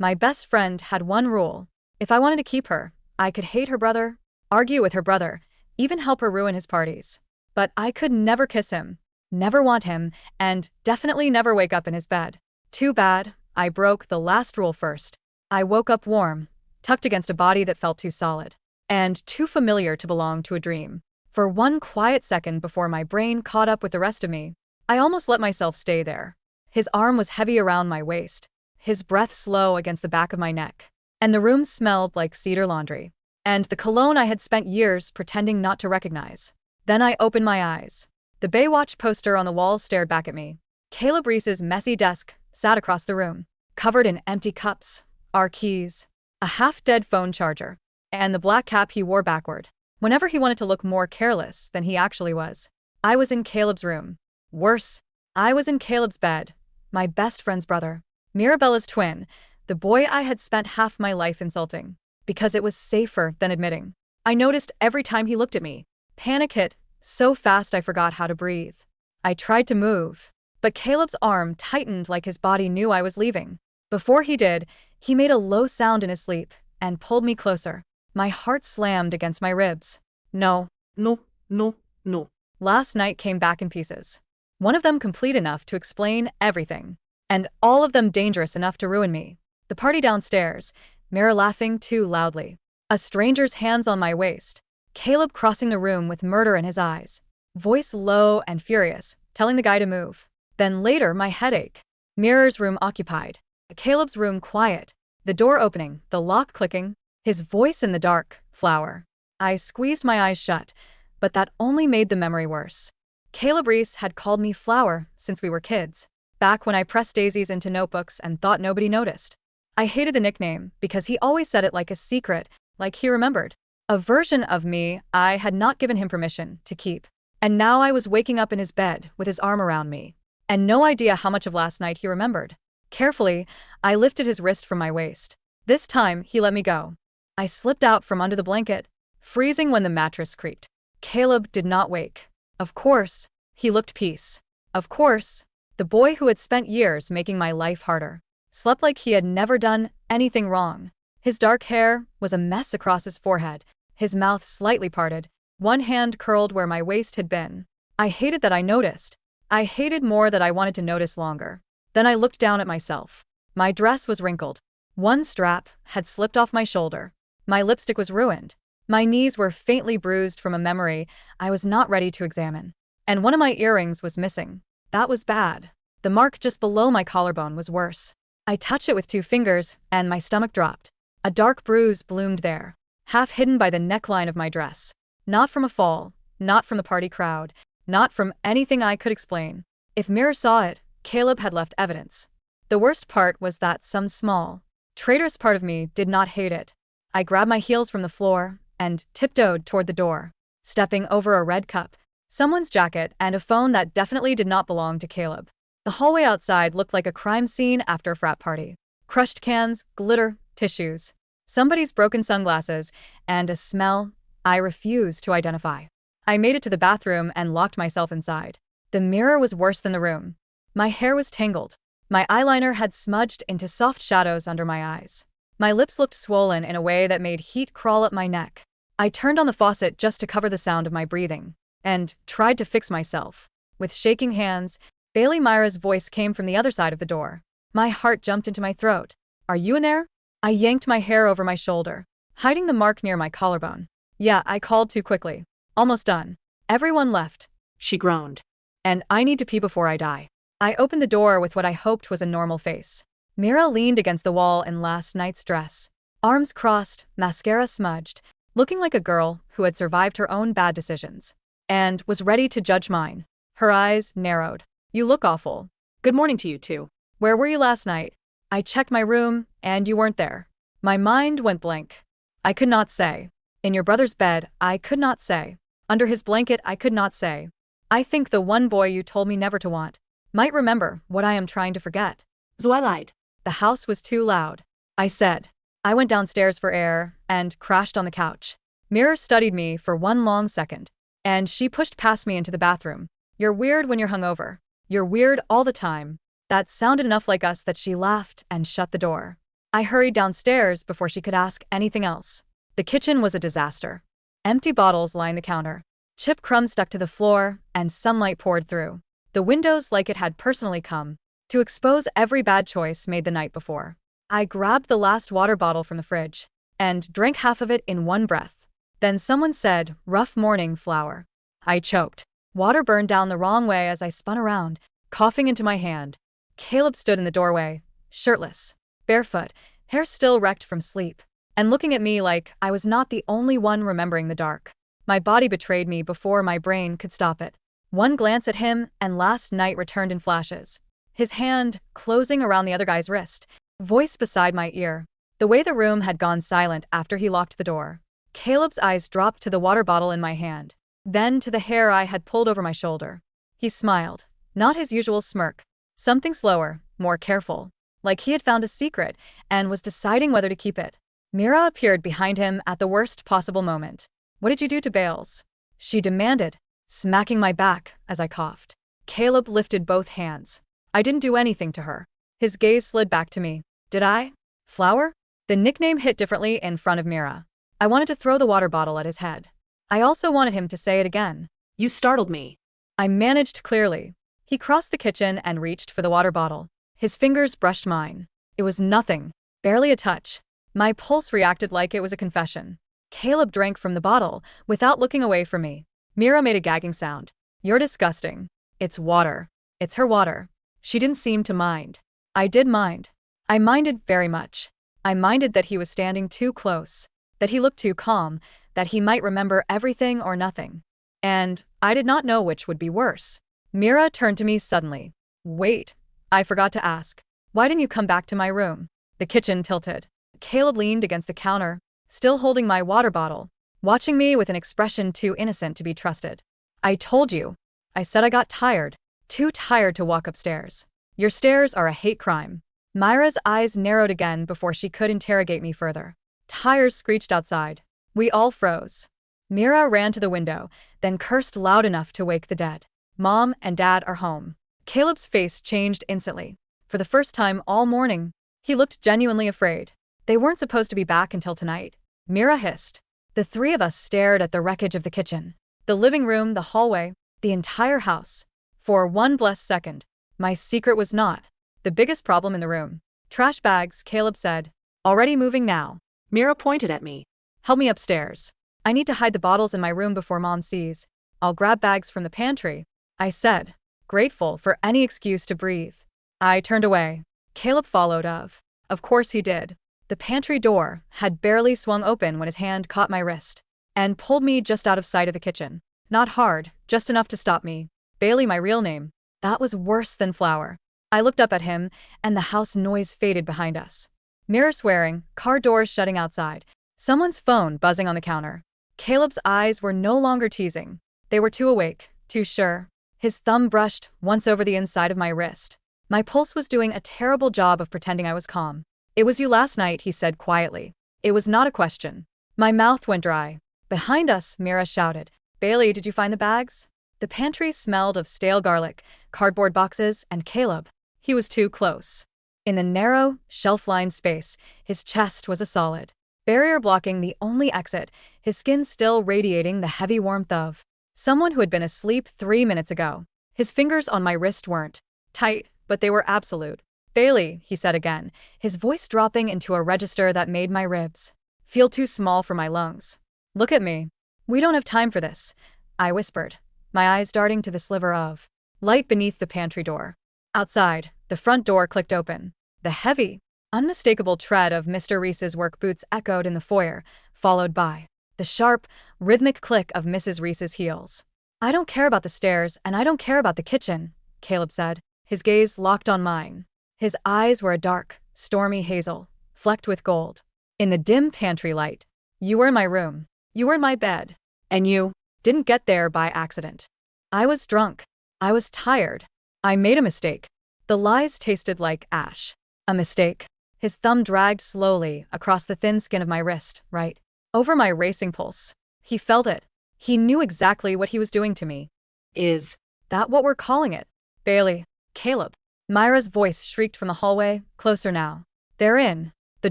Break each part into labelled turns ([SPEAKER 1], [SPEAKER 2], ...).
[SPEAKER 1] My best friend had one rule. If I wanted to keep her, I could hate her brother, argue with her brother, even help her ruin his parties. But I could never kiss him, never want him, and definitely never wake up in his bed. Too bad, I broke the last rule first. I woke up warm, tucked against a body that felt too solid, and too familiar to belong to a dream. For one quiet second before my brain caught up with the rest of me, I almost let myself stay there. His arm was heavy around my waist, his breath slow against the back of my neck, and the room smelled like cedar laundry, and the cologne I had spent years pretending not to recognize. Then I opened my eyes. The Baywatch poster on the wall stared back at me. Caleb Reese's messy desk sat across the room, covered in empty cups, our keys, a half-dead phone charger, and the black cap he wore backward, whenever he wanted to look more careless than he actually was. I was in Caleb's room. Worse, I was in Caleb's bed, my best friend's brother, Mirabella's twin, the boy I had spent half my life insulting, because it was safer than admitting. I noticed every time he looked at me. Panic hit, so fast I forgot how to breathe. I tried to move, but Caleb's arm tightened like his body knew I was leaving. Before he did, he made a low sound in his sleep and pulled me closer. My heart slammed against my ribs. No,
[SPEAKER 2] No, no, no.
[SPEAKER 1] last night came back in pieces. One of them complete enough to explain everything, and all of them dangerous enough to ruin me. The party downstairs, Mira laughing too loudly. A stranger's hands on my waist. Caleb crossing the room with murder in his eyes. Voice low and furious, telling the guy to move. Then later, my headache. Mira's room occupied. Caleb's room quiet. The door opening, the lock clicking. His voice in the dark, flower. I squeezed my eyes shut, but that only made the memory worse. Caleb Reese had called me Flower since we were kids, back when I pressed daisies into notebooks and thought nobody noticed. I hated the nickname because he always said it like a secret, like he remembered. A version of me I had not given him permission to keep. And now I was waking up in his bed with his arm around me, and no idea how much of last night he remembered. Carefully, I lifted his wrist from my waist. This time, he let me go. I slipped out from under the blanket, freezing when the mattress creaked. Caleb did not wake. Of course, he looked peace. Of course, the boy who had spent years making my life harder slept like he had never done anything wrong. His dark hair was a mess across his forehead, his mouth slightly parted, one hand curled where my waist had been. I hated that I noticed. I hated more that I wanted to notice longer. Then I looked down at myself. My dress was wrinkled. One strap had slipped off my shoulder. My lipstick was ruined. My knees were faintly bruised from a memory I was not ready to examine. And one of my earrings was missing. That was bad. The mark just below my collarbone was worse. I touched it with 2 fingers, and my stomach dropped. A dark bruise bloomed there, half hidden by the neckline of my dress. Not from a fall, not from the party crowd, not from anything I could explain. If Mira saw it, Caleb had left evidence. The worst part was that some small, traitorous part of me did not hate it. I grabbed my heels from the floor and tiptoed toward the door, stepping over a red cup, someone's jacket, and a phone that definitely did not belong to Caleb. The hallway outside looked like a crime scene after a frat party. Crushed cans, glitter, tissues, somebody's broken sunglasses, and a smell I refused to identify. I made it to the bathroom and locked myself inside. The mirror was worse than the room. My hair was tangled. My eyeliner had smudged into soft shadows under my eyes. My lips looked swollen in a way that made heat crawl up my neck. I turned on the faucet just to cover the sound of my breathing, and tried to fix myself. With shaking hands, Bailey Myra's voice came from the other side of the door. My heart jumped into my throat. "Are you in there?" I yanked my hair over my shoulder, hiding the mark near my collarbone. "Yeah," I called too quickly. "Almost done." "Everyone left,"
[SPEAKER 2] She groaned.
[SPEAKER 1] "and I need to pee before I die." I opened the door with what I hoped was a normal face. Mira leaned against the wall in last night's dress, arms crossed, mascara smudged, looking like a girl who had survived her own bad decisions, and was ready to judge mine. Her eyes narrowed. "You look awful."
[SPEAKER 2] Good morning to you too.
[SPEAKER 1] "Where were you last night?" "I checked my room, and you weren't there." My mind went blank. I could not say. "In your brother's bed," I could not say. "Under his blanket," I could not say. "I think the one boy you told me never to want might remember what I am trying to forget."
[SPEAKER 2] So I lied.
[SPEAKER 1] The house was too loud. I said. I went downstairs for air and crashed on the couch. Mira studied me for one long second, and she pushed past me into the bathroom. "You're weird when you're hungover. You're weird all the time." That sounded enough like us that she laughed and shut the door. I hurried downstairs before she could ask anything else. The kitchen was a disaster. Empty bottles lined the counter. Chip crumbs stuck to the floor, and sunlight poured through the windows like it had personally come to expose every bad choice made the night before. I grabbed the last water bottle from the fridge and drank half of it in one breath. Then someone said, "Rough morning, Flower." I choked. Water burned down the wrong way as I spun around, coughing into my hand. Caleb stood in the doorway, shirtless, barefoot, hair still wrecked from sleep, and looking at me like I was not the only one remembering the dark. My body betrayed me before my brain could stop it. One glance at him, and last night returned in flashes. His hand closing around the other guy's wrist, voice beside my ear. The way the room had gone silent after he locked the door. Caleb's eyes dropped to the water bottle in my hand, then to the hair I had pulled over my shoulder. He smiled, not his usual smirk, something slower, more careful, like he had found a secret and was deciding whether to keep it. Mira appeared behind him at the worst possible moment. "What did you do to Bales?" she demanded, smacking my back as I coughed. Caleb lifted both hands. "I didn't do anything to her." His gaze slid back to me. "Did I? Flower?" The nickname hit differently in front of Mira. I wanted to throw the water bottle at his head. I also wanted him to say it again.
[SPEAKER 2] You startled me.
[SPEAKER 1] I managed clearly. He crossed the kitchen and reached for the water bottle. His fingers brushed mine. It was nothing, barely a touch. My pulse reacted like it was a confession. Caleb drank from the bottle without looking away from me. Mira made a gagging sound. "You're disgusting." "It's water." "It's her water." She didn't seem to mind. I did mind. I minded very much. I minded that he was standing too close, that he looked too calm, that he might remember everything or nothing. And I did not know which would be worse. Mira turned to me suddenly. "Wait, I forgot to ask. Why didn't you come back to my room?" The kitchen tilted. Caleb leaned against the counter, still holding my water bottle, watching me with an expression too innocent to be trusted. "I told you. I said I got tired. Too tired to walk upstairs. Your stairs are a hate crime." Myra's eyes narrowed again before she could interrogate me further. Tires screeched outside. We all froze. Mira ran to the window, then cursed loud enough to wake the dead. "Mom and Dad are home." Caleb's face changed instantly. For the first time all morning, he looked genuinely afraid. "They weren't supposed to be back until tonight," Mira hissed. The three of us stared at the wreckage of the kitchen, the living room, the hallway, the entire house. For one blessed second, my secret was not the biggest problem in the room. "Trash bags," Caleb said. "Already moving now."
[SPEAKER 2] Mira pointed at me.
[SPEAKER 1] "Help me upstairs. I need to hide the bottles in my room before Mom sees." "I'll grab bags from the pantry," I said, grateful for any excuse to breathe. I turned away. Caleb followed. Of course he did. The pantry door had barely swung open when his hand caught my wrist and pulled me just out of sight of the kitchen. Not hard, just enough to stop me. Bailey, my real name. That was worse than Flower. I looked up at him, and the house noise faded behind us. Mirror swearing, car doors shutting outside, someone's phone buzzing on the counter. Caleb's eyes were no longer teasing. They were too awake, too sure. His thumb brushed once over the inside of my wrist. My pulse was doing a terrible job of pretending I was calm. "It was you last night," he said quietly. It was not a question. My mouth went dry. Behind us, Mira shouted. "Bailey, did you find the bags?" The pantry smelled of stale garlic, cardboard boxes, and Caleb. He was too close. In the narrow, shelf-lined space, his chest was a solid barrier blocking the only exit, his skin still radiating the heavy warmth of someone who had been asleep 3 minutes ago. His fingers on my wrist weren't tight, but they were absolute. "Bailey," he said again, his voice dropping into a register that made my ribs feel too small for my lungs. "Look at me. We don't have time for this," I whispered, my eyes darting to the sliver of light beneath the pantry door. Outside, the front door clicked open. The heavy, unmistakable tread of Mr. Reese's work boots echoed in the foyer, followed by the sharp, rhythmic click of Mrs. Reese's heels. "I don't care about the stairs, and I don't care about the kitchen," Caleb said, his gaze locked on mine. His eyes were a dark, stormy hazel, flecked with gold. In the dim pantry light, "You were in my room. You were in my bed. And you didn't get there by accident." I was drunk. I was tired. I made a mistake. The lies tasted like ash. A mistake. His thumb dragged slowly across the thin skin of my wrist, right over my racing pulse. He felt it. He knew exactly what he was doing to me. "Is that what we're calling it?" "Bailey." "Caleb." Myra's voice shrieked from the hallway, closer now. "They're in." The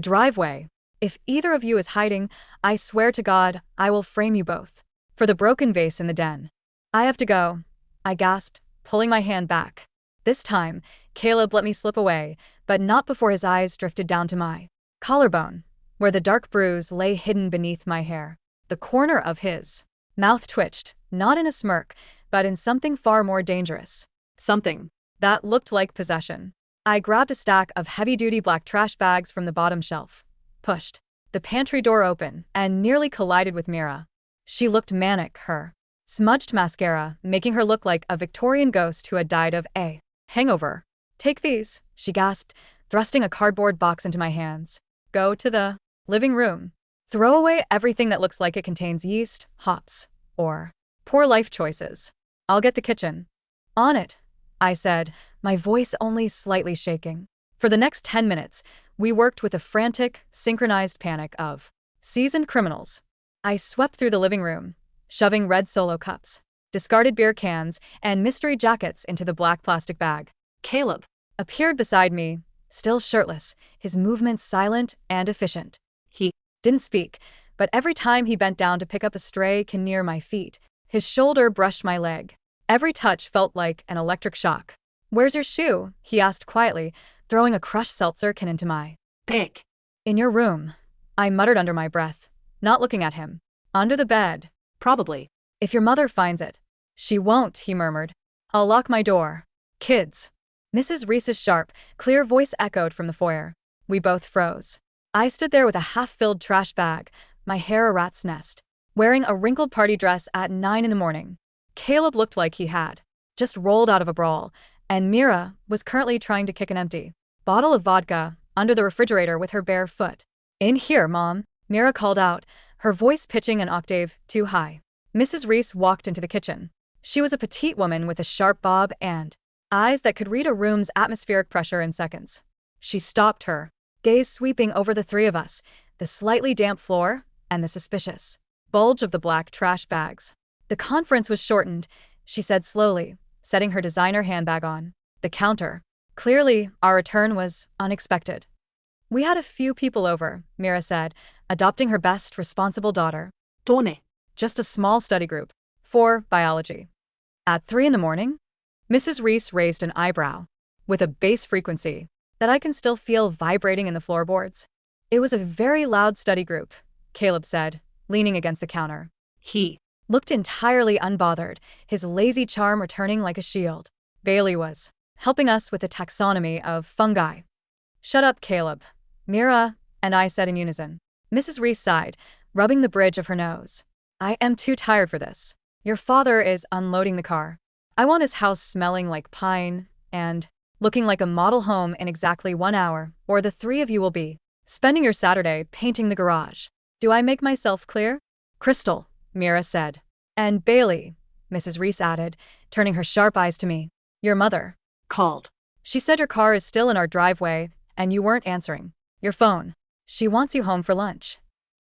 [SPEAKER 1] driveway. If either of you is hiding, I swear to God, I will frame you both. For the broken vase in the den. I have to go, I gasped, pulling my hand back. This time, Caleb let me slip away, but not before his eyes drifted down to my collarbone, where the dark bruise lay hidden beneath my hair. The corner of his mouth twitched, not in a smirk, but in something far more dangerous. Something that looked like possession. I grabbed a stack of heavy-duty black trash bags from the bottom shelf, pushed the pantry door open, and nearly collided with Mira. She looked manic, her smudged mascara making her look like a Victorian ghost who had died of a hangover. Take these, she gasped, thrusting a cardboard box into my hands. Go to the living room. Throw away everything that looks like it contains yeast, hops, or poor life choices. I'll get the kitchen. On it, I said, my voice only slightly shaking. For the next 10 minutes, we worked with a frantic, synchronized panic of seasoned criminals. I swept through the living room, shoving red Solo cups, discarded beer cans, and mystery jackets into the black plastic bag.
[SPEAKER 2] Caleb
[SPEAKER 1] Appeared beside me, still shirtless, his movements silent and efficient.
[SPEAKER 2] He
[SPEAKER 1] Didn't speak, but every time he bent down to pick up a stray can near my feet, his shoulder brushed my leg. Every touch felt like an electric shock. Where's your shoe? He asked quietly, throwing a crushed seltzer can into my
[SPEAKER 2] pick.
[SPEAKER 1] In your room, I muttered under my breath, not looking at him. Under the bed.
[SPEAKER 2] Probably.
[SPEAKER 1] If your mother finds it. She won't, he murmured. I'll lock my door. Kids. Mrs. Reese's sharp, clear voice echoed from the foyer. We both froze. I stood there with a half-filled trash bag, my hair a rat's nest, wearing a wrinkled party dress at 9 in the morning. Caleb looked like he had just rolled out of a brawl, and Mira was currently trying to kick an empty bottle of vodka under the refrigerator with her bare foot. In here, Mom, Mira called out, her voice pitching an octave too high. Mrs. Reese walked into the kitchen. She was a petite woman with a sharp bob and eyes that could read a room's atmospheric pressure in seconds. She stopped, her gaze sweeping over the three of us, the slightly damp floor, and the suspicious bulge of the black trash bags. The conference was shortened, she said slowly, setting her designer handbag on the counter. Clearly, our return was unexpected. We had a few people over, Mira said, adopting her best responsible daughter.
[SPEAKER 2] Torne.
[SPEAKER 1] Just a small study group. For biology. At 3 in the morning? Mrs. Reese raised an eyebrow, with a bass frequency that I can still feel vibrating in the floorboards. It was a very loud study group, Caleb said, leaning against the counter.
[SPEAKER 2] He
[SPEAKER 1] Looked entirely unbothered, his lazy charm returning like a shield. Bailey was helping us with the taxonomy of fungi. Shut up, Caleb, Mira and I said in unison. Mrs. Reese sighed, rubbing the bridge of her nose. I am too tired for this. Your father is unloading the car. I want his house smelling like pine and looking like a model home in exactly 1 hour, or the three of you will be spending your Saturday painting the garage. Do I make myself clear? Crystal, Mira said. And Bailey, Mrs. Reese added, turning her sharp eyes to me. Your mother
[SPEAKER 2] called.
[SPEAKER 1] She said your car is still in our driveway, and you weren't answering your phone. She wants you home for lunch.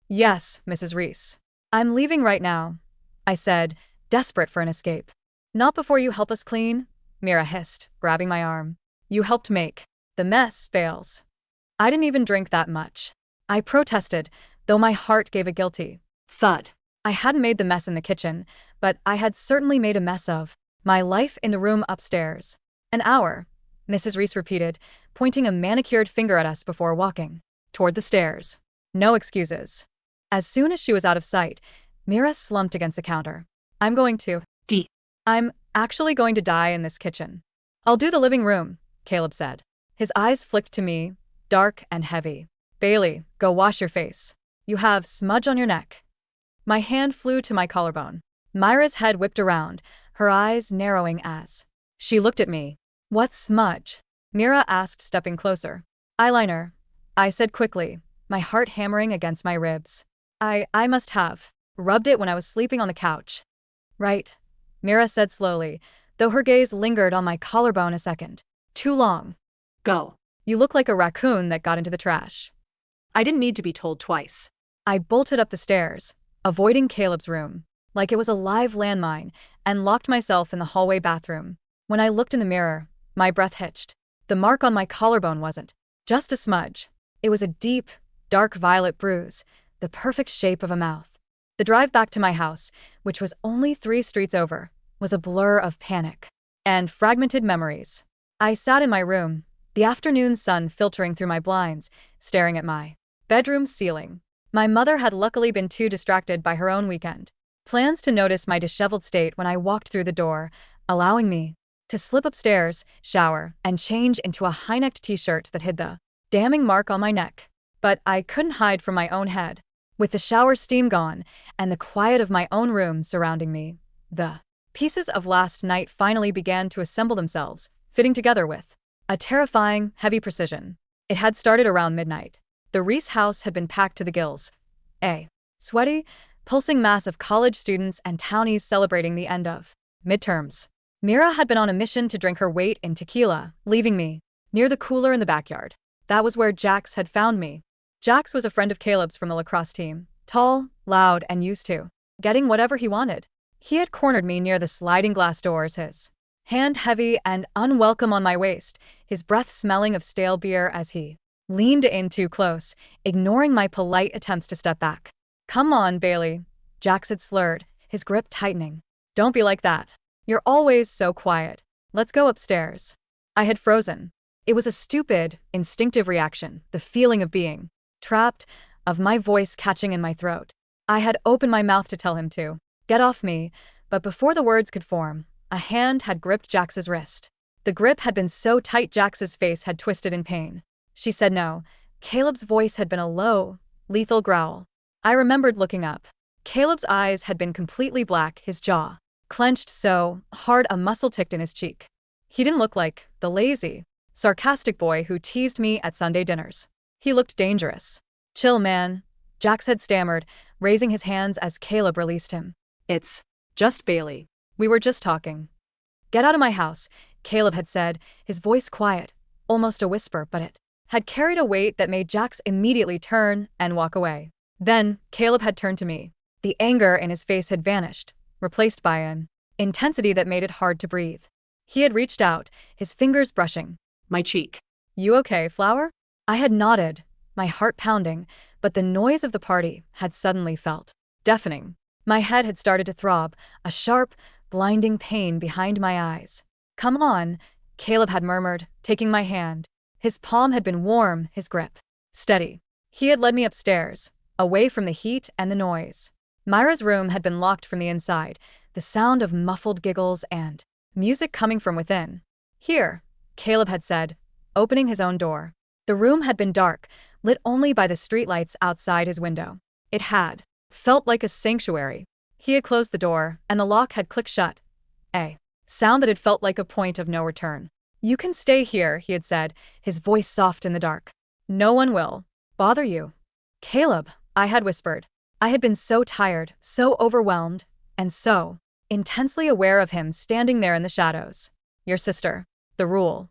[SPEAKER 1] Yes, Mrs. Reese. I'm leaving right now, I said, desperate for an escape. Not before you help us clean, Mira hissed, grabbing my arm. You helped make the mess, Bales. I didn't even drink that much. I protested, though my heart gave a guilty
[SPEAKER 2] Thud.
[SPEAKER 1] I hadn't made the mess in the kitchen, but I had certainly made a mess of my life in the room upstairs. An hour, Mrs. Reese repeated, pointing a manicured finger at us before walking toward the stairs. No excuses. As soon as she was out of sight, Mira slumped against the counter. I'm going to I'm actually going to die in this kitchen. I'll do the living room, Caleb said. His eyes flicked to me, dark and heavy. Bailey, go wash your face. You have smudge on your neck. My hand flew to my collarbone. Myra's head whipped around, her eyes narrowing as she looked at me. What's smudge? Mira asked, stepping closer. Eyeliner, I said quickly, my heart hammering against my ribs. I must have rubbed it when I was sleeping on the couch. Right, Mira said slowly, though her gaze lingered on my collarbone a second. Too long.
[SPEAKER 2] Go.
[SPEAKER 1] You look like a raccoon that got into the trash.
[SPEAKER 2] I didn't need to be told twice.
[SPEAKER 1] I bolted up the stairs, avoiding Caleb's room, like it was a live landmine, and locked myself in the hallway bathroom. When I looked in the mirror, my breath hitched. The mark on my collarbone wasn't just a smudge. It was a deep, dark violet bruise, the perfect shape of a mouth. The drive back to my house, which was only 3 streets over, was a blur of panic and fragmented memories. I sat in my room, the afternoon sun filtering through my blinds, staring at my bedroom ceiling. My mother had luckily been too distracted by her own weekend plans to notice my disheveled state when I walked through the door, allowing me to slip upstairs, shower, and change into a high-necked t-shirt that hid the damning mark on my neck. But I couldn't hide from my own head. With the shower steam gone and the quiet of my own room surrounding me, the pieces of last night finally began to assemble themselves, fitting together with a terrifying, heavy precision. It had started around midnight. The Reese house had been packed to the gills. A sweaty, pulsing mass of college students and townies celebrating the end of midterms. Mira had been on a mission to drink her weight in tequila, leaving me near the cooler in the backyard. That was where Jax had found me. Jax was a friend of Caleb's from the lacrosse team, tall, loud, and used to getting whatever he wanted. He had cornered me near the sliding glass doors, his hand heavy and unwelcome on my waist, his breath smelling of stale beer as he leaned in too close, ignoring my polite attempts to step back. "Come on, Bailey," Jax had slurred, his grip tightening. "Don't be like that. You're always so quiet. Let's go upstairs." I had frozen. It was a stupid, instinctive reaction, the feeling of being trapped, of my voice catching in my throat. I had opened my mouth to tell him to get off me, but before the words could form, a hand had gripped Jax's wrist. The grip had been so tight Jax's face had twisted in pain. She said no. Caleb's voice had been a low, lethal growl. I remembered looking up. Caleb's eyes had been completely black, his jaw clenched so hard a muscle ticked in his cheek. He didn't look like the lazy, sarcastic boy who teased me at Sunday dinners. He looked dangerous. "Chill, man," Jax had stammered, raising his hands as Caleb released him.
[SPEAKER 2] It's just Bailey.
[SPEAKER 1] "We were just talking." "Get out of my house," Caleb had said, his voice quiet, almost a whisper, but it had carried a weight that made Jax immediately turn and walk away. Then, Caleb had turned to me. The anger in his face had vanished, replaced by an intensity that made it hard to breathe. He had reached out, his fingers brushing
[SPEAKER 2] My cheek.
[SPEAKER 1] "You okay, Flower?" I had nodded, my heart pounding, but the noise of the party had suddenly felt deafening. My head had started to throb, a sharp, blinding pain behind my eyes. "Come on," Caleb had murmured, taking my hand. His palm had been warm, his grip steady. He had led me upstairs, away from the heat and the noise. Myra's room had been locked from the inside, the sound of muffled giggles and music coming from within. "Here," Caleb had said, opening his own door. The room had been dark, lit only by the streetlights outside his window. It had felt like a sanctuary. He had closed the door, and the lock had clicked shut. A sound that had felt like a point of no return. "You can stay here," he had said, his voice soft in the dark. "No one will bother you." "Caleb," I had whispered. I had been so tired, so overwhelmed, and so intensely aware of him standing there in the shadows. "Your sister. The rule."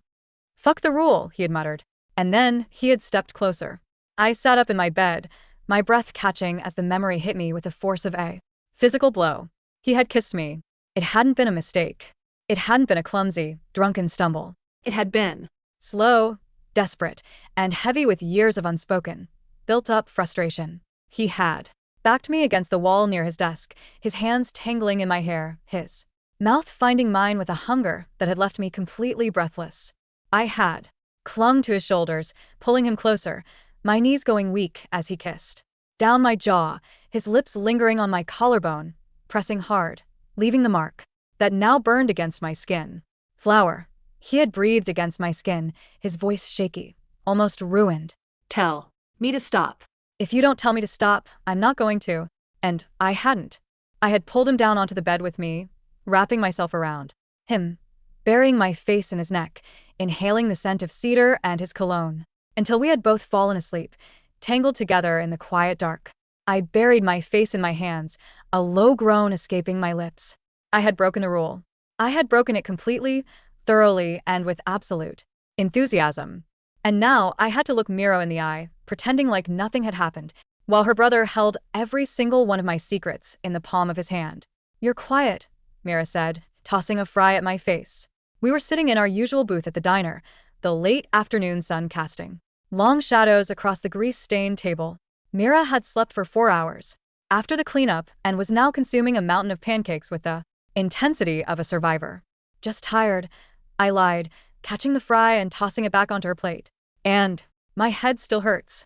[SPEAKER 1] "Fuck the rule," he had muttered. And then he had stepped closer. I sat up in my bed, my breath catching as the memory hit me with the force of a physical blow. He had kissed me. It hadn't been a mistake. It hadn't been a clumsy, drunken stumble.
[SPEAKER 2] It had been
[SPEAKER 1] Slow, desperate, and heavy with years of unspoken, built-up frustration. He had backed me against the wall near his desk, his hands tangling in my hair, his mouth finding mine with a hunger that had left me completely breathless. I had clung to his shoulders, pulling him closer, my knees going weak as he kissed. Down my jaw, his lips lingering on my collarbone, pressing hard, leaving the mark that now burned against my skin. "Flower." He had breathed against my skin, his voice shaky, almost ruined.
[SPEAKER 2] Tell me to stop.
[SPEAKER 1] "If you don't tell me to stop, I'm not going to." And I hadn't. I had pulled him down onto the bed with me, wrapping myself around him, burying my face in his neck, inhaling the scent of cedar and his cologne, until we had both fallen asleep, tangled together in the quiet dark. I buried my face in my hands, a low groan escaping my lips. I had broken the rule. I had broken it completely, thoroughly, and with absolute enthusiasm. And now I had to look Miro in the eye, pretending like nothing had happened, while her brother held every single one of my secrets in the palm of his hand. "You're quiet," Mira said, tossing a fry at my face. We were sitting in our usual booth at the diner, the late afternoon sun casting long shadows across the grease-stained table. Mira had slept for 4 hours after the cleanup and was now consuming a mountain of pancakes with the intensity of a survivor. Just tired, I lied, catching the fry and tossing it back onto her plate. And my head still hurts.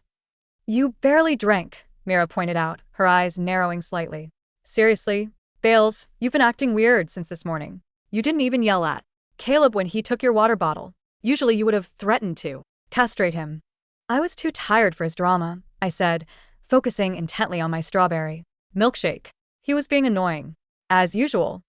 [SPEAKER 1] You barely drank, Mira pointed out, her eyes narrowing slightly. Seriously? Bales, you've been acting weird since this morning. You didn't even yell at Caleb when he took your water bottle. Usually you would have threatened to castrate him. I was too tired for his drama, I said, focusing intently on my strawberry milkshake. He was being annoying. As usual.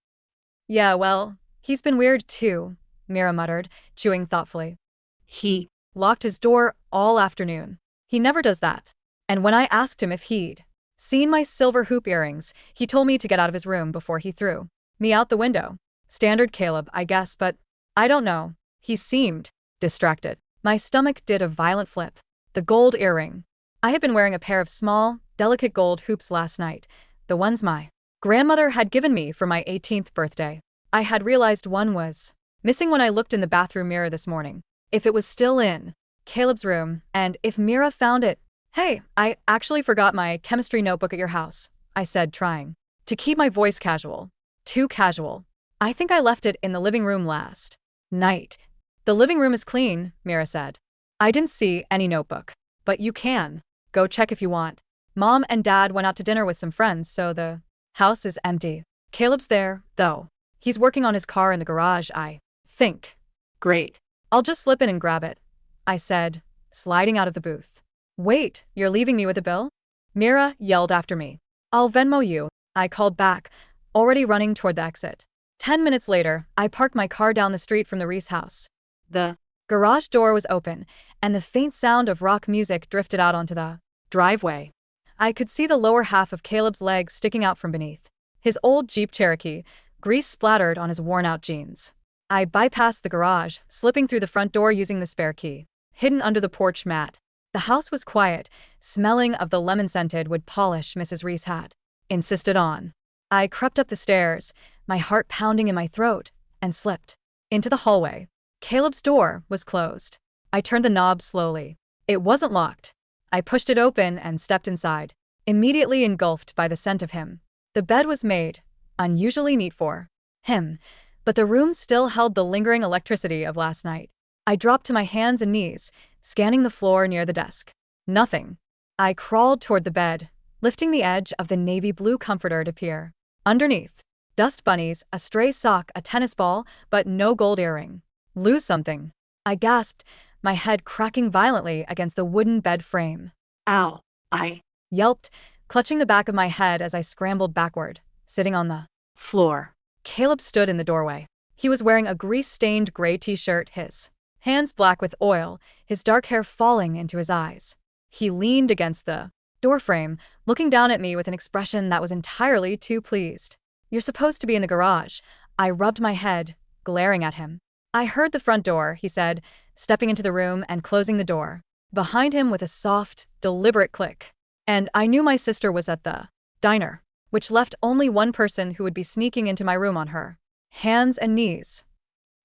[SPEAKER 1] Yeah, well, he's been weird too, Mira muttered, chewing thoughtfully.
[SPEAKER 2] He
[SPEAKER 1] Locked his door all afternoon. He never does that. And when I asked him if he'd seen my silver hoop earrings, he told me to get out of his room before he threw me out the window. Standard Caleb, I guess, but I don't know. He seemed distracted. My stomach did a violent flip. The gold earring. I had been wearing a pair of small, delicate gold hoops last night, the ones my grandmother had given me for my 18th birthday. I had realized one was missing when I looked in the bathroom mirror this morning. If it was still in Caleb's room, and if Mira found it. Hey, I actually forgot my chemistry notebook at your house, I said, trying to keep my voice casual. Too casual. I think I left it in the living room last night. The living room is clean, Mira said. I didn't see any notebook. But you can go check if you want. Mom and Dad went out to dinner with some friends, so the house is empty. Caleb's there, though. He's working on his car in the garage, I think.
[SPEAKER 2] Great.
[SPEAKER 1] I'll just slip in and grab it, I said, sliding out of the booth. Wait, you're leaving me with a bill? Mira yelled after me. I'll Venmo you, I called back, already running toward the exit. 10 minutes later, I parked my car down the street from the Reese house. The garage door was open, and the faint sound of rock music drifted out onto the driveway. I could see the lower half of Caleb's legs sticking out from beneath his old Jeep Cherokee, grease splattered on his worn-out jeans. I bypassed the garage, slipping through the front door using the spare key, hidden under the porch mat. The house was quiet, smelling of the lemon-scented wood polish Mrs. Reese had insisted on. I crept up the stairs, my heart pounding in my throat, and slipped into the hallway. Caleb's door was closed. I turned the knob slowly. It wasn't locked. I pushed it open and stepped inside, immediately engulfed by the scent of him. The bed was made, unusually neat for him, but the room still held the lingering electricity of last night. I dropped to my hands and knees, scanning the floor near the desk. Nothing. I crawled toward the bed, lifting the edge of the navy blue comforter to peer. Underneath, dust bunnies, a stray sock, a tennis ball, but no gold earring. Lose something. I gasped, my head cracking violently against the wooden bed frame.
[SPEAKER 2] Ow. I
[SPEAKER 1] Yelped, clutching the back of my head as I scrambled backward, sitting on the
[SPEAKER 2] floor.
[SPEAKER 1] Caleb stood in the doorway. He was wearing a grease-stained gray t-shirt, his hands black with oil, his dark hair falling into his eyes. He leaned against the doorframe, looking down at me with an expression that was entirely too pleased. You're supposed to be in the garage. I rubbed my head, glaring at him. I heard the front door, he said, stepping into the room and closing the door behind him with a soft, deliberate click. And I knew my sister was at the diner, which left only one person who would be sneaking into my room on her hands and knees.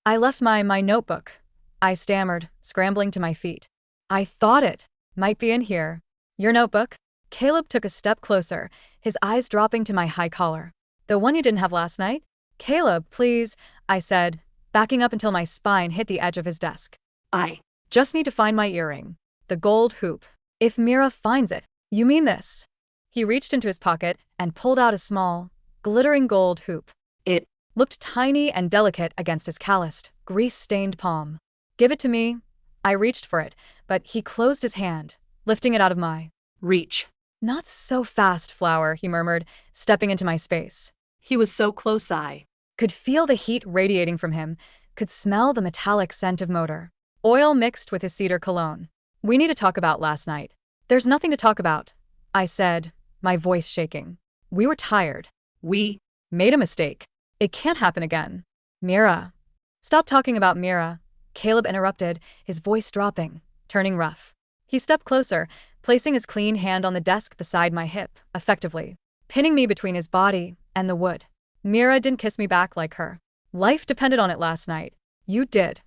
[SPEAKER 1] I left my notebook, I stammered, scrambling to my feet. I thought it might be in here. Your notebook? Caleb took a step closer, his eyes dropping to my high collar. The one you didn't have last night? Caleb, please, I said, backing up until my spine hit the edge of his desk.
[SPEAKER 2] I
[SPEAKER 1] just need to find my earring. The gold hoop. If Mira finds it. You mean this? He reached into his pocket and pulled out a small, glittering gold hoop.
[SPEAKER 2] It
[SPEAKER 1] looked tiny and delicate against his calloused, grease-stained palm. Give it to me. I reached for it, but he closed his hand, lifting it out of my
[SPEAKER 2] reach.
[SPEAKER 1] Not so fast, Flower, he murmured, stepping into my space.
[SPEAKER 2] He was so close I
[SPEAKER 1] could feel the heat radiating from him, could smell the metallic scent of motor oil mixed with his cedar cologne. We need to talk about last night. There's nothing to talk about, I said, my voice shaking. We were tired.
[SPEAKER 2] We
[SPEAKER 1] made a mistake. It can't happen again. Mira. Stop talking about Mira, Caleb interrupted, his voice dropping, turning rough. He stepped closer, placing his clean hand on the desk beside my hip, effectively pinning me between his body and the wood. Mira didn't kiss me back like her life depended on it last night. You did.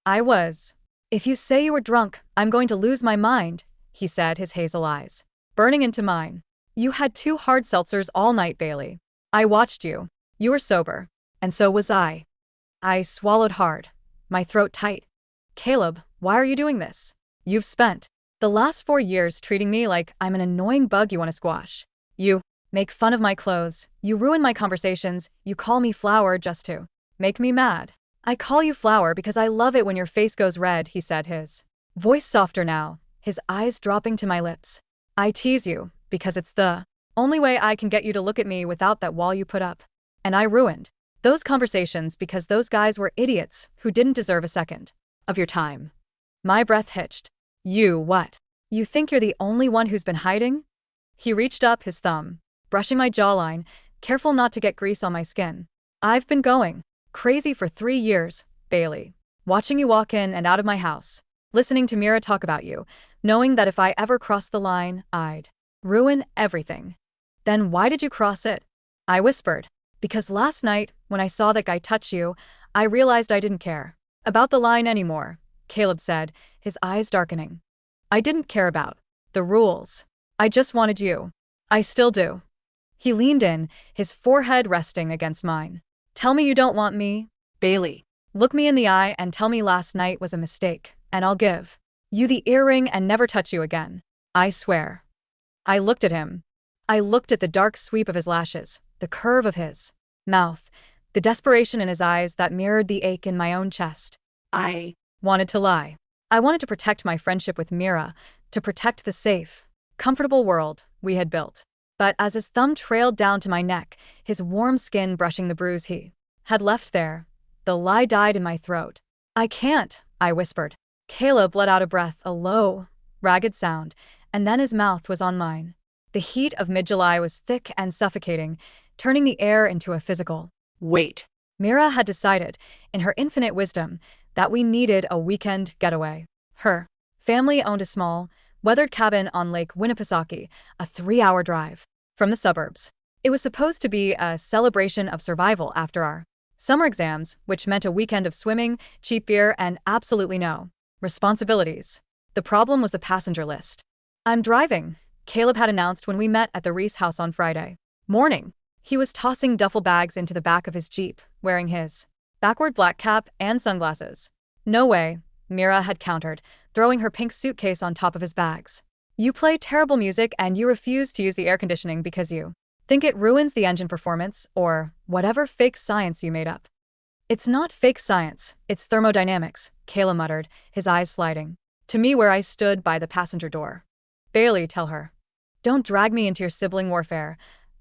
[SPEAKER 1] I was If you say you were drunk, I'm going to lose my mind, he said, his hazel eyes burning into mine. You had 2 hard seltzers all night, Bailey. I watched you. You were sober. And so was I. I swallowed hard, my throat tight. Caleb, why are you doing this? You've spent the last 4 years treating me like I'm an annoying bug you want to squash. You make fun of my clothes, you ruin my conversations, you call me Flower just to make me mad. I call you Flower because I love it when your face goes red, he said, his voice softer now, his eyes dropping to my lips. I tease you because it's the only way I can get you to look at me without that wall you put up. And I ruined those conversations because those guys were idiots who didn't deserve a second of your time. My breath hitched. You what? You think you're the only one who's been hiding? He reached up his thumb, brushing my jawline, careful not to get grease on my skin. I've been going crazy for 3 years, Bailey. Watching you walk in and out of my house, listening to Mira talk about you, knowing that if I ever crossed the line, I'd ruin everything. Then why did you cross it? I whispered. Because last night, when I saw that guy touch you, I realized I didn't care about the line anymore, Caleb said, his eyes darkening. I didn't care about the rules. I just wanted you. I still do. He leaned in, his forehead resting against mine. Tell me you don't want me,
[SPEAKER 2] Bailey.
[SPEAKER 1] Look me in the eye and tell me last night was a mistake, and I'll give you the earring and never touch you again. I swear. I looked at him. I looked at the dark sweep of his lashes, the curve of his mouth, the desperation in his eyes that mirrored the ache in my own chest.
[SPEAKER 2] I
[SPEAKER 1] wanted to lie. I wanted to protect my friendship with Mira, to protect the safe, comfortable world we had built. But as his thumb trailed down to my neck, his warm skin brushing the bruise he had left there, the lie died in my throat. I can't, I whispered. Caleb let out a breath, a low, ragged sound, and then his mouth was on mine. The heat of mid-July was thick and suffocating, turning the air into a physical
[SPEAKER 2] wait.
[SPEAKER 1] Mira had decided, in her infinite wisdom, that we needed a weekend getaway. Her family owned a small, weathered cabin on Lake Winnipesaukee, a 3-hour drive from the suburbs. It was supposed to be a celebration of survival after our summer exams, which meant a weekend of swimming, cheap beer, and absolutely no responsibilities. The problem was the passenger list. I'm driving, Caleb had announced when we met at the Reese house on Friday morning. He was tossing duffel bags into the back of his Jeep, wearing his backward black cap and sunglasses. No way, Mira had countered, throwing her pink suitcase on top of his bags. You play terrible music and you refuse to use the air conditioning because you think it ruins the engine performance, or whatever fake science you made up. It's not fake science, it's thermodynamics, Caleb muttered, his eyes sliding to me where I stood by the passenger door. Bailey, tell her. Don't drag me into your sibling warfare,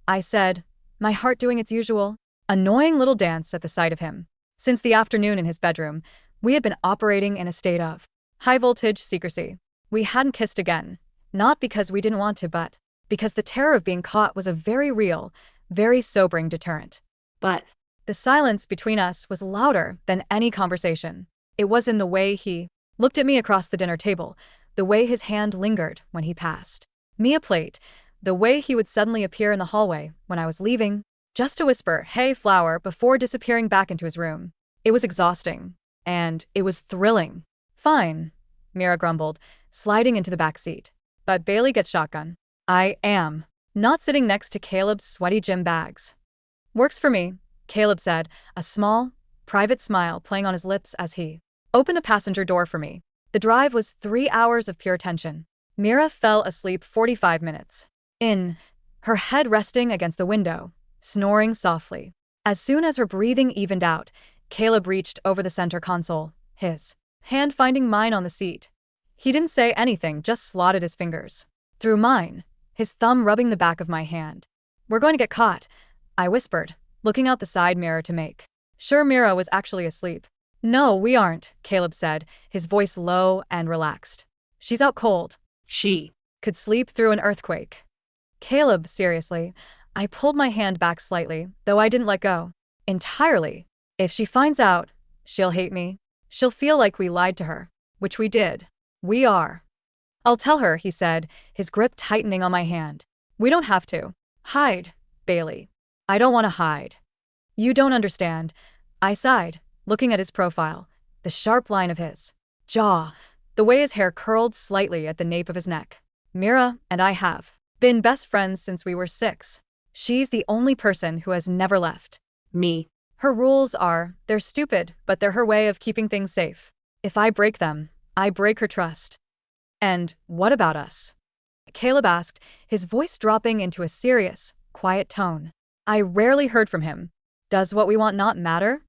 [SPEAKER 1] I said, my heart doing its usual, annoying little dance at the sight of him. Since the afternoon in his bedroom, we had been operating in a state of high-voltage secrecy. We hadn't kissed again, not because we didn't want to, but because the terror of being caught was a very real, very sobering deterrent.
[SPEAKER 2] But
[SPEAKER 1] the silence between us was louder than any conversation. It was in the way he looked at me across the dinner table, the way his hand lingered when he passed me a plate, the way he would suddenly appear in the hallway when I was leaving, just to whisper, "Hey, Flower," before disappearing back into his room. It was exhausting. And it was thrilling. Fine, Mira grumbled, sliding into the back seat. But Bailey gets shotgun. I am not sitting next to Caleb's sweaty gym bags. Works for me, Caleb said, a small, private smile playing on his lips as he opened the passenger door for me. The drive was 3 hours of pure tension. Mira fell asleep 45 minutes in, her head resting against the window, snoring softly. As soon as her breathing evened out, Caleb reached over the center console, his hand finding mine on the seat. He didn't say anything, just slotted his fingers through mine, his thumb rubbing the back of my hand. We're going to get caught, I whispered, looking out the side mirror to make sure Mira was actually asleep. No, we aren't, Caleb said, his voice low and relaxed. She's out cold.
[SPEAKER 2] She
[SPEAKER 1] could sleep through an earthquake. Caleb, seriously. I pulled my hand back slightly, though I didn't let go entirely. If she finds out, she'll hate me. She'll feel like we lied to her, which we did. We are. I'll tell her, he said, his grip tightening on my hand. We don't have to hide, Bailey. I don't want to hide. You don't understand. I sighed, looking at his profile, the sharp line of his jaw, the way his hair curled slightly at the nape of his neck. Mira and I have been best friends since we were 6. She's the only person who has never left.
[SPEAKER 2] Me.
[SPEAKER 1] Her rules they're stupid, but they're her way of keeping things safe. If I break them, I break her trust. And what about us? Caleb asked, his voice dropping into a serious, quiet tone. I rarely heard from him. Does what we want not matter?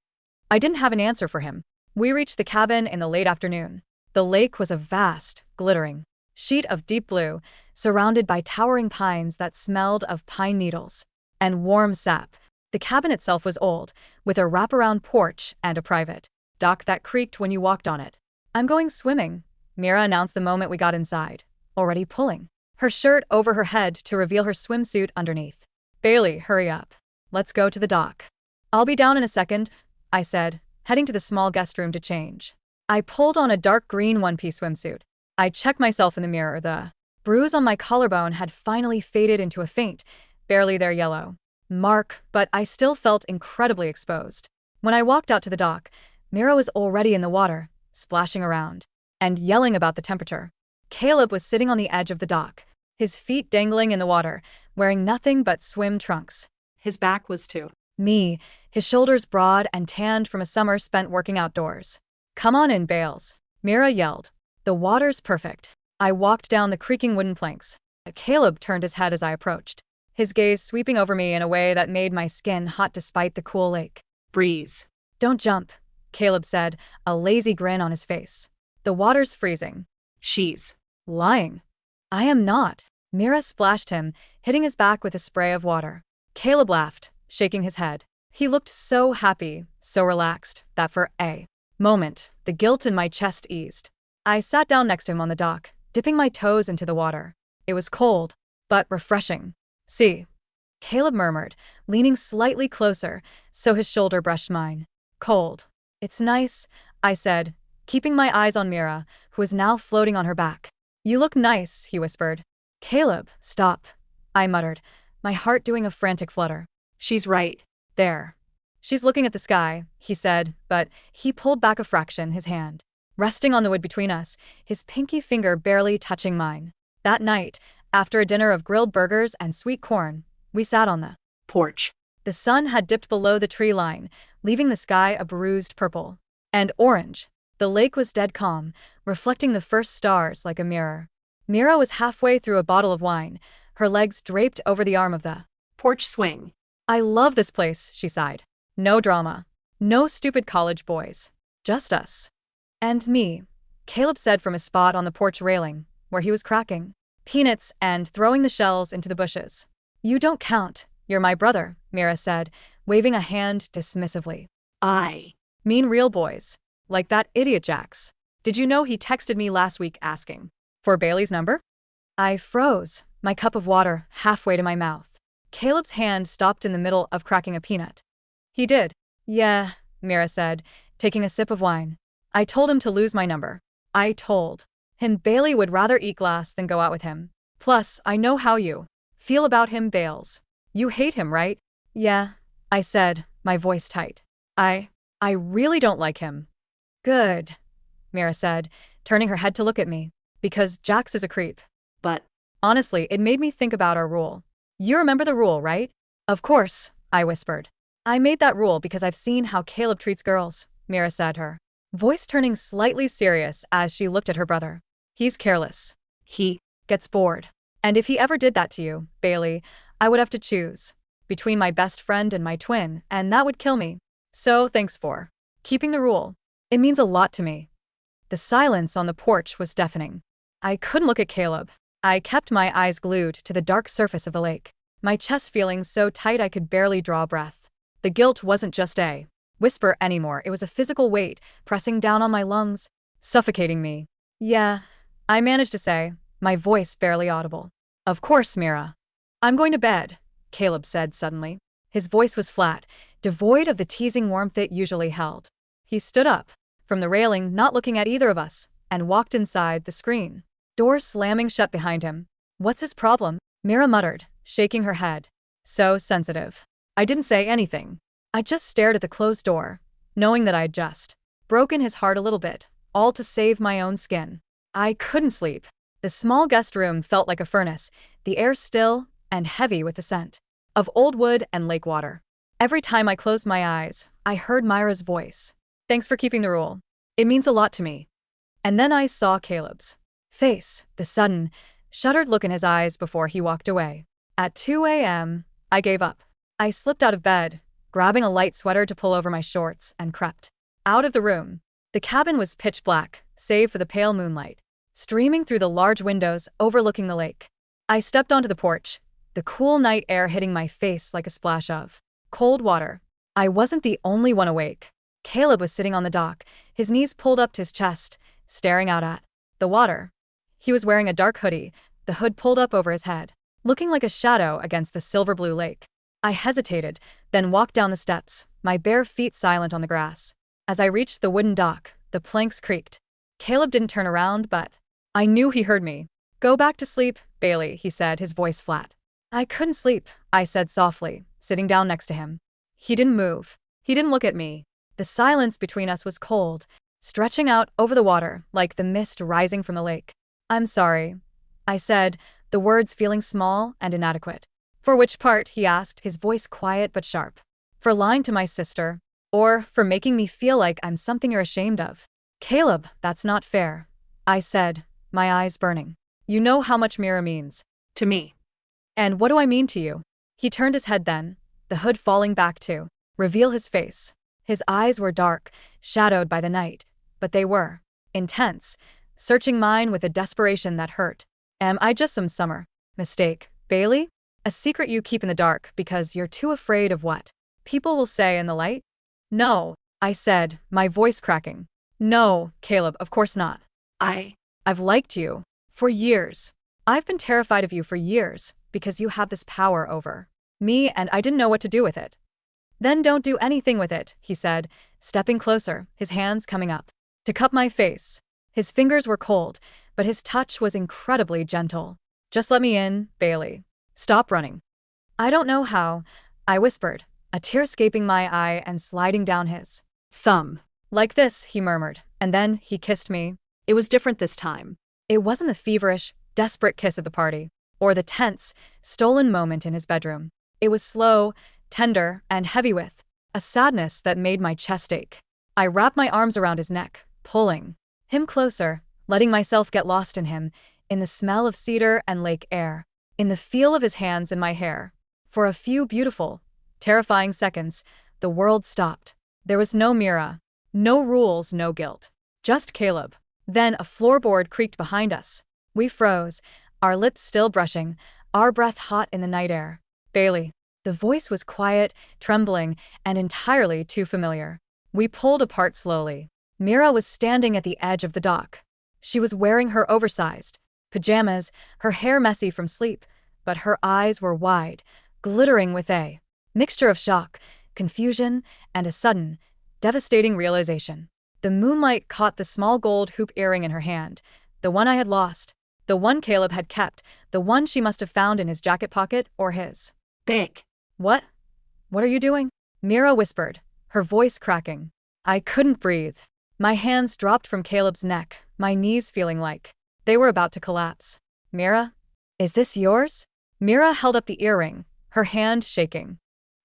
[SPEAKER 1] I didn't have an answer for him. We reached the cabin in the late afternoon. The lake was a vast, glittering sheet of deep blue, surrounded by towering pines that smelled of pine needles and warm sap. The cabin itself was old, with a wraparound porch and a private dock that creaked when you walked on it. I'm going swimming, Mira announced the moment we got inside, already pulling her shirt over her head to reveal her swimsuit underneath. Bailey, hurry up. Let's go to the dock. I'll be down in a second, I said, heading to the small guest room to change. I pulled on a dark green one-piece swimsuit. I checked myself in the mirror. The bruise on my collarbone had finally faded into a faint, barely there yellow mark, but I still felt incredibly exposed. When I walked out to the dock, Mira was already in the water, splashing around and yelling about the temperature. Caleb was sitting on the edge of the dock, his feet dangling in the water, wearing nothing but swim trunks.
[SPEAKER 2] His back was to
[SPEAKER 1] me, his shoulders broad and tanned from a summer spent working outdoors. Come on in, Bales, Mira yelled. The water's perfect. I walked down the creaking wooden planks. Caleb turned his head as I approached, his gaze sweeping over me in a way that made my skin hot despite the cool lake.
[SPEAKER 2] Breeze.
[SPEAKER 1] Don't jump, Caleb said, a lazy grin on his face. The water's freezing.
[SPEAKER 2] She's
[SPEAKER 1] lying. I am not. Mira splashed him, hitting his back with a spray of water. Caleb laughed, shaking his head. He looked so happy, so relaxed, that for a moment, the guilt in my chest eased. I sat down next to him on the dock, dipping my toes into the water. It was cold, but refreshing. See, Caleb murmured, leaning slightly closer, so his shoulder brushed mine. Cold. It's nice, I said, keeping my eyes on Mira, who was now floating on her back. You look nice, he whispered. Caleb, stop, I muttered, my heart doing a frantic flutter.
[SPEAKER 2] She's right.
[SPEAKER 1] There. She's looking at the sky, he said, but he pulled back a fraction, his hand resting on the wood between us, his pinky finger barely touching mine. That night, after a dinner of grilled burgers and sweet corn, we sat on the
[SPEAKER 2] porch.
[SPEAKER 1] The sun had dipped below the tree line, leaving the sky a bruised purple and orange. The lake was dead calm, reflecting the first stars like a mirror. Mira was halfway through a bottle of wine, her legs draped over the arm of the
[SPEAKER 2] porch swing.
[SPEAKER 1] I love this place, she sighed. No drama. No stupid college boys. Just us. And me, Caleb said from a spot on the porch railing, where he was cracking peanuts and throwing the shells into the bushes. You don't count. You're my brother, Mira said, waving a hand dismissively.
[SPEAKER 2] I
[SPEAKER 1] mean real boys. Like that idiot Jax. Did you know he texted me last week asking for Bailey's number? I froze, my cup of water halfway to my mouth. Caleb's hand stopped in the middle of cracking a peanut. He did. Yeah, Mira said, taking a sip of wine. I told him to lose my number. I told him Bailey would rather eat glass than go out with him. Plus, I know how you feel about him, Bales. You hate him, right? Yeah, I said, my voice tight. I really don't like him. Good, Mira said, turning her head to look at me. Because Jax is a creep.
[SPEAKER 2] But
[SPEAKER 1] honestly, it made me think about our rule. You remember the rule, right? Of course, I whispered. I made that rule because I've seen how Caleb treats girls, Mira said, her voice turning slightly serious as she looked at her brother. He's careless. He gets bored. And if he ever did that to you, Bailey, I would have to choose between my best friend and my twin, and that would kill me. So thanks for keeping the rule. It means a lot to me. The silence on the porch was deafening. I couldn't look at Caleb. I kept my eyes glued to the dark surface of the lake, my chest feeling so tight I could barely draw breath. The guilt wasn't just a whisper anymore, it was a physical weight pressing down on my lungs, suffocating me. Yeah, I managed to say, my voice barely audible. Of course, Mira. I'm going to bed, Caleb said suddenly. His voice was flat, devoid of the teasing warmth it usually held. He stood up from the railing, not looking at either of us, and walked inside, the screen door slamming shut behind him. What's his problem? Mira muttered, shaking her head. So sensitive. I didn't say anything. I just stared at the closed door, knowing that I'd just broken his heart a little bit, all to save my own skin. I couldn't sleep. The small guest room felt like a furnace, the air still and heavy with the scent of old wood and lake water. Every time I closed my eyes, I heard Myra's voice. Thanks for keeping the rule. It means a lot to me. And then I saw Caleb's face, the sudden, shuddered look in his eyes before he walked away. At 2 a.m., I gave up. I slipped out of bed, grabbing a light sweater to pull over my shorts, and crept out of the room. The cabin was pitch black, save for the pale moonlight streaming through the large windows overlooking the lake. I stepped onto the porch, the cool night air hitting my face like a splash of cold water. I wasn't the only one awake. Caleb was sitting on the dock, his knees pulled up to his chest, staring out at the water. He was wearing a dark hoodie, the hood pulled up over his head, looking like a shadow against the silver blue lake. I hesitated, then walked down the steps, my bare feet silent on the grass. As I reached the wooden dock, the planks creaked. Caleb didn't turn around, but I knew he heard me. Go back to sleep, Bailey, he said, his voice flat. I couldn't sleep, I said softly, sitting down next to him. He didn't move. He didn't look at me. The silence between us was cold, stretching out over the water like the mist rising from the lake. I'm sorry, I said, the words feeling small and inadequate. For which part, he asked, his voice quiet but sharp. For lying to my sister, or for making me feel like I'm something you're ashamed of? Caleb, that's not fair, I said, my eyes burning. You know how much Mira means
[SPEAKER 2] To me.
[SPEAKER 1] and what do I mean to you? He turned his head then, the hood falling back to reveal his face. His eyes were dark, shadowed by the night, but they were intense, searching mine with a desperation that hurt. Am I just some summer mistake, Bailey? A secret you keep in the dark because you're too afraid of what people will say in the light? No, I said, my voice cracking. No, Caleb, of course not. I've liked you for years. I've been terrified of you for years because you have this power over me and I didn't know what to do with it. Then don't do anything with it, he said, stepping closer, his hands coming up to cup my face. His fingers were cold, but his touch was incredibly gentle. Just let me in, Bailey. Stop running. I don't know how, I whispered, a tear escaping my eye and sliding down his
[SPEAKER 2] Thumb.
[SPEAKER 1] Like this, he murmured, and then he kissed me.
[SPEAKER 2] It was different this time.
[SPEAKER 1] It wasn't the feverish, desperate kiss of the party, or the tense, stolen moment in his bedroom. It was slow, tender, and heavy with a sadness that made my chest ache. I wrapped my arms around his neck, pulling him closer, letting myself get lost in him, in the smell of cedar and lake air, in the feel of his hands in my hair. For a few beautiful, terrifying seconds, the world stopped. There was no Mira, no rules, no guilt. Just Caleb. Then a floorboard creaked behind us. We froze, our lips still brushing, our breath hot in the night air. Bailey. The voice was quiet, trembling, and entirely too familiar. We pulled apart slowly. Mira was standing at the edge of the dock. She was wearing her oversized pajamas, her hair messy from sleep, but her eyes were wide, glittering with a mixture of shock, confusion, and a sudden, devastating realization. The moonlight caught the small gold hoop earring in her hand, the one I had lost, the one Caleb had kept, the one she must have found in his jacket pocket or his
[SPEAKER 2] Big.
[SPEAKER 1] What? What are you doing? Mira whispered, her voice cracking. I couldn't breathe. My hands dropped from Caleb's neck, my knees feeling like they were about to collapse. Mira? Is this yours? Mira held up the earring, her hand shaking.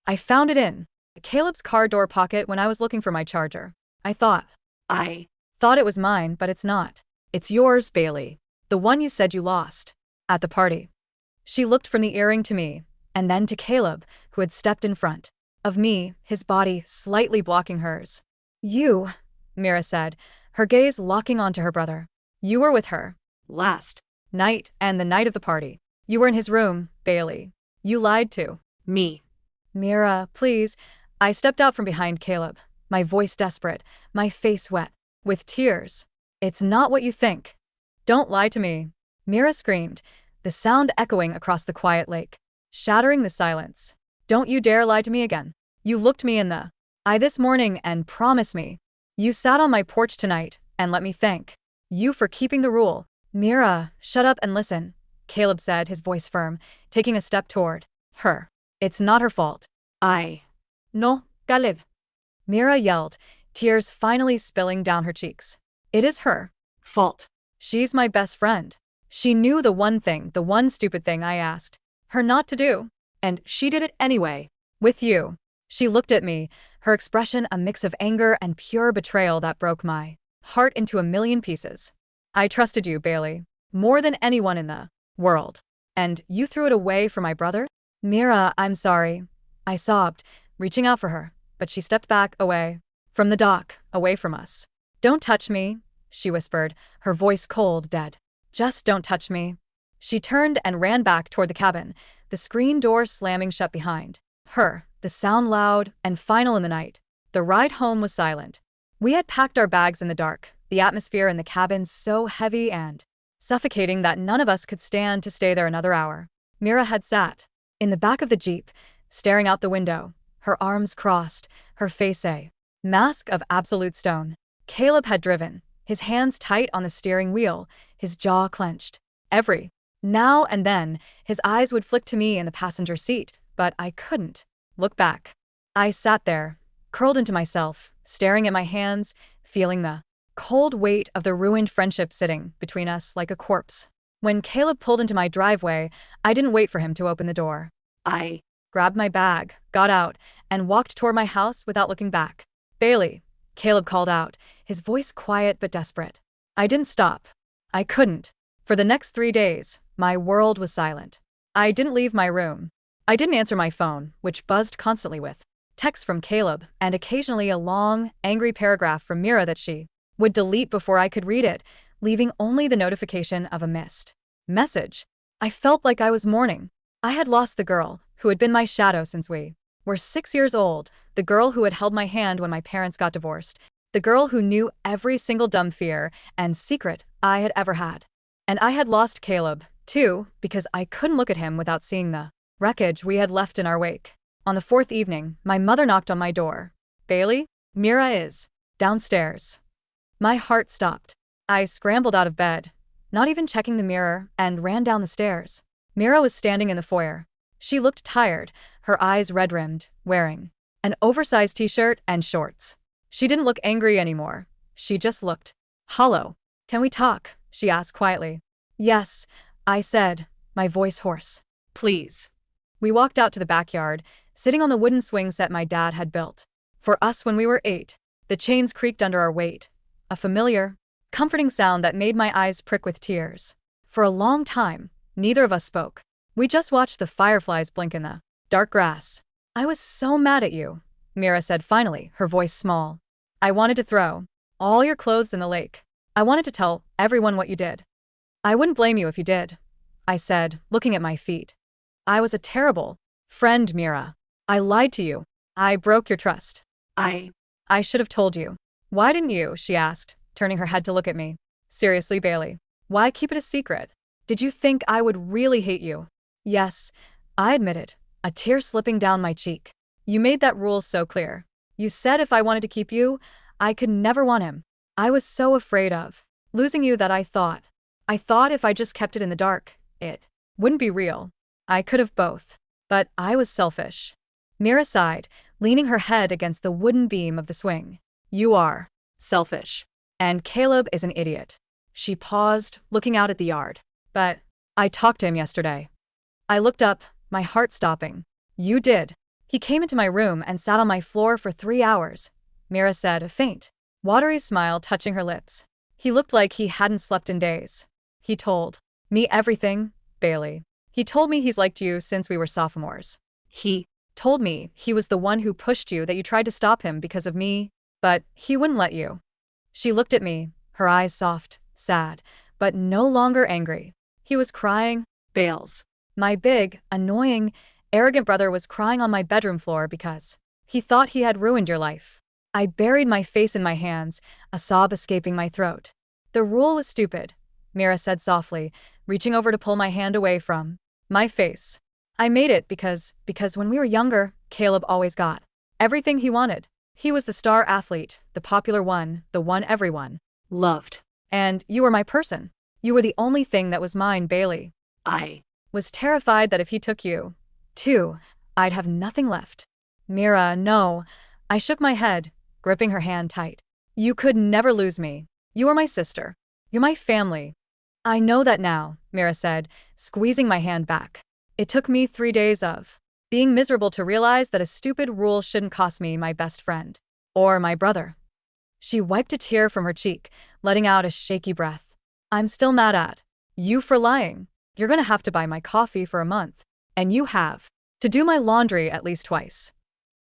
[SPEAKER 1] I found it in Caleb's car door pocket when I was looking for my charger. I thought it was mine, but it's not. It's yours, Bailey. The one you said you lost at the party. She looked from the earring to me, and then to Caleb, who had stepped in front of me, his body slightly blocking hers. You, Mira said, her gaze locking onto her brother. You were with her
[SPEAKER 2] Last.
[SPEAKER 1] night and the night of the party. You were in his room, Bailey. You lied to
[SPEAKER 2] Me.
[SPEAKER 1] Mira, please. I stepped out from behind Caleb, my voice desperate, my face wet with tears. It's not what you think. Don't lie to me. Mira screamed, the sound echoing across the quiet lake, shattering the silence. Don't you dare lie to me again. You looked me in the eye this morning and promised me. You sat on my porch tonight and let me thank you for keeping the rule. Mira, shut up and listen, Caleb said, his voice firm, taking a step toward her. It's not her fault. No, Caleb. Mira yelled, tears finally spilling down her cheeks. It is her
[SPEAKER 2] fault.
[SPEAKER 1] She's my best friend. She knew the one thing, the one stupid thing I asked her not to do.
[SPEAKER 2] And she did it anyway.
[SPEAKER 1] With you. She looked at me, her expression a mix of anger and pure betrayal that broke my heart into a million pieces. I trusted you, Bailey, more than anyone in the world. And you threw it away for my brother? Mira, I'm sorry. I sobbed, reaching out for her, but she stepped back, away from the dock, away from us. Don't touch me, she whispered, her voice cold, dead. Just don't touch me. She turned and ran back toward the cabin, the screen door slamming shut behind her, the sound loud and final in the night. The ride home was silent. We had packed our bags in the dark, the atmosphere in the cabin so heavy and suffocating that none of us could stand to stay there another hour. Mira had sat in the back of the Jeep, staring out the window, her arms crossed, her face a mask of absolute stone. Caleb had driven, his hands tight on the steering wheel, his jaw clenched. Every now and then, his eyes would flick to me in the passenger seat, but I couldn't look back. I sat there, curled into myself, staring at my hands, feeling the cold weight of the ruined friendship sitting between us like a corpse. When Caleb pulled into my driveway, I didn't wait for him to open the door.
[SPEAKER 2] I
[SPEAKER 1] Grabbed my bag, got out, and walked toward my house without looking back. Bailey, Caleb called out, his voice quiet but desperate. I didn't stop. I couldn't. For the next 3 days, my world was silent. I didn't leave my room. I didn't answer my phone, which buzzed constantly with texts from Caleb and occasionally a long, angry paragraph from Mira that she would delete before I could read it, leaving only the notification of a missed message. I felt like I was mourning. I had lost the girl who had been my shadow since we were 6 years old, the girl who had held my hand when my parents got divorced, the girl who knew every single dumb fear and secret I had ever had. And I had lost Caleb, too, because I couldn't look at him without seeing the wreckage we had left in our wake. On the 4th evening, my mother knocked on my door. Bailey, Mira is downstairs. My heart stopped. I scrambled out of bed, not even checking the mirror, and ran down the stairs. Mira was standing in the foyer. She looked tired, her eyes red-rimmed, wearing an oversized t-shirt and shorts. She didn't look angry anymore. She just looked hollow. Can we talk? She asked quietly. Yes, I said, my voice hoarse.
[SPEAKER 2] please.
[SPEAKER 1] We walked out to the backyard, sitting on the wooden swing set my dad had built for us when we were 8. The chains creaked under our weight, a familiar, comforting sound that made my eyes prick with tears. For a long time, neither of us spoke. We just watched the fireflies blink in the dark grass. I was so mad at you, Mira said finally, her voice small. I wanted to throw all your clothes in the lake. I wanted to tell everyone what you did. I wouldn't blame you if you did, I said, looking at my feet. I was a terrible friend, Mira. I lied to you. I broke your trust.
[SPEAKER 2] I
[SPEAKER 1] should have told you. Why didn't you? She asked, turning her head to look at me. Seriously, Bailey. Why keep it a secret? Did you think I would really hate you? Yes, I admitted, a tear slipping down my cheek. You made that rule so clear. You said if I wanted to keep you, I could never want him. I was so afraid of losing you that I thought if I just kept it in the dark, it wouldn't be real. I could have both. But I was selfish. Mira sighed, leaning her head against the wooden beam of the swing. You are
[SPEAKER 2] selfish.
[SPEAKER 1] And Caleb is an idiot. She paused, looking out at the yard. But I talked to him yesterday. I looked up, my heart stopping. You did. He came into my room and sat on my floor for 3 hours. Mira said, a faint, watery smile touching her lips. He looked like he hadn't slept in days. He told me everything, Bailey. He told me he's liked you since we were sophomores.
[SPEAKER 2] He
[SPEAKER 1] told me he was the one who pushed you, that you tried to stop him because of me, but he wouldn't let you. She looked at me, her eyes soft, sad, but no longer angry. He was crying.
[SPEAKER 2] Bales.
[SPEAKER 1] My big, annoying, arrogant brother was crying on my bedroom floor because he thought he had ruined your life. I buried my face in my hands, a sob escaping my throat. The rule was stupid, Mira said softly, reaching over to pull my hand away from my face. I made it because when we were younger, Caleb always got everything he wanted. He was the star athlete, the popular one, the one everyone
[SPEAKER 2] loved.
[SPEAKER 1] And you were my person. You were the only thing that was mine, Bailey.
[SPEAKER 2] I
[SPEAKER 1] was terrified that if he took you, too, I'd have nothing left. Mira, no. I shook my head, gripping her hand tight. You could never lose me. You are my sister. You're my family. I know that now, Mira said, squeezing my hand back. It took me 3 days of being miserable to realize that a stupid rule shouldn't cost me my best friend. Or my brother. She wiped a tear from her cheek, letting out a shaky breath. I'm still mad at you for lying. You're gonna have to buy my coffee for a month. And you have to do my laundry at least twice.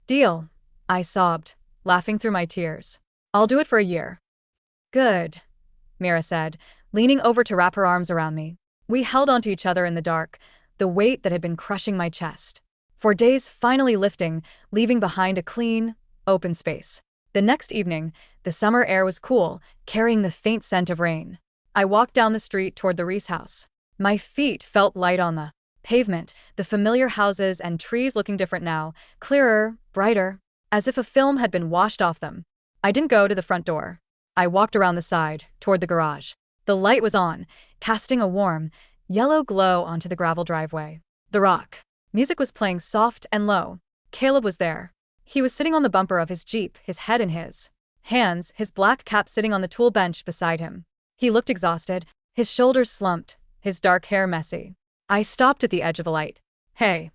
[SPEAKER 1] Deal, I sobbed, laughing through my tears. I'll do it for a year. Good, Mira said, leaning over to wrap her arms around me. We held onto each other in the dark, the weight that had been crushing my chest. For days finally lifting, leaving behind a clean, open space. The next evening, the summer air was cool, carrying the faint scent of rain. I walked down the street toward the Reese house. My feet felt light on the pavement, the familiar houses and trees looking different now, clearer, brighter, as if a film had been washed off them. I didn't go to the front door. I walked around the side, toward the garage. The light was on, casting a warm, yellow glow onto the gravel driveway. The rock music was playing soft and low. Caleb was there. He was sitting on the bumper of his Jeep, his head in his hands, his black cap sitting on the tool bench beside him. He looked exhausted, his shoulders slumped, his dark hair messy. I stopped at the edge of the light. Hey.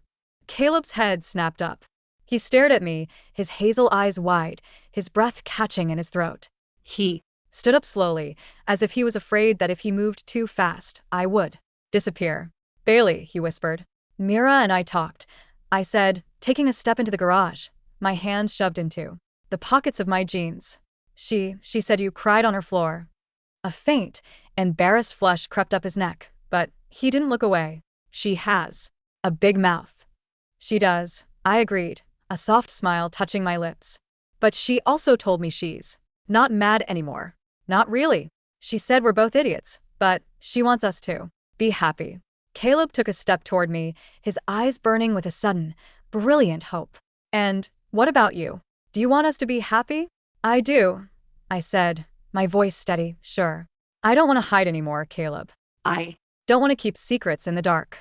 [SPEAKER 1] Caleb's head snapped up. He stared at me, his hazel eyes wide, his breath catching in his throat. He stood up slowly, as if he was afraid that if he moved too fast, I would disappear. Bailey, he whispered. Mira and I talked. I said, taking a step into the garage, my hands shoved into the pockets of my jeans. She said you cried on her floor. A faint, embarrassed flush crept up his neck, but he didn't look away. She has a big mouth. She does, I agreed, a soft smile touching my lips. But she also told me she's not mad anymore. Not really. She said we're both idiots, but she wants us to be happy. Caleb took a step toward me, his eyes burning with a sudden, brilliant hope. And what about you? Do you want us to be happy? I do, I said, my voice steady, sure. I don't want to hide anymore, Caleb. I don't want to keep secrets in the dark.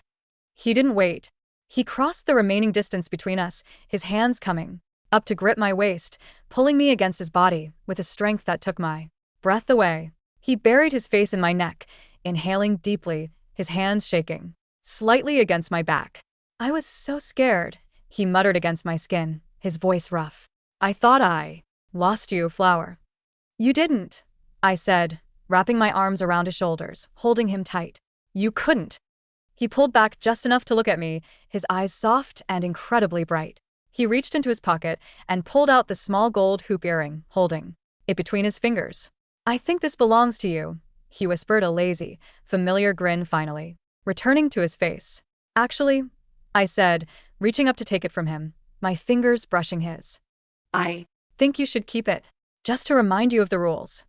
[SPEAKER 1] He didn't wait. He crossed the remaining distance between us, his hands coming up to grip my waist, pulling me against his body with a strength that took my breath away. He buried his face in my neck, inhaling deeply, his hands shaking slightly against my back. I was so scared, he muttered against my skin, his voice rough. I thought I lost you, Flower. You didn't, I said, wrapping my arms around his shoulders, holding him tight. You couldn't. He pulled back just enough to look at me, his eyes soft and incredibly bright. He reached into his pocket and pulled out the small gold hoop earring, holding it between his fingers. I think this belongs to you, he whispered, a lazy, familiar grin finally returning to his face. Actually, I said, reaching up to take it from him, my fingers brushing his. I think you should keep it, just to remind you of the rules.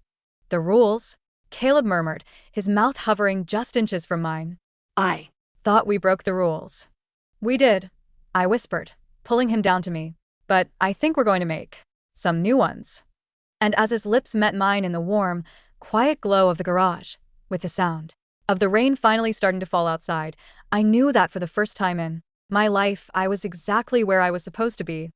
[SPEAKER 1] The rules? Caleb murmured, his mouth hovering just inches from mine. I thought we broke the rules. We did, I whispered, pulling him down to me. But I think we're going to make some new ones. And as his lips met mine in the warm, quiet glow of the garage, with the sound of the rain finally starting to fall outside, I knew that for the first time in my life I was exactly where I was supposed to be.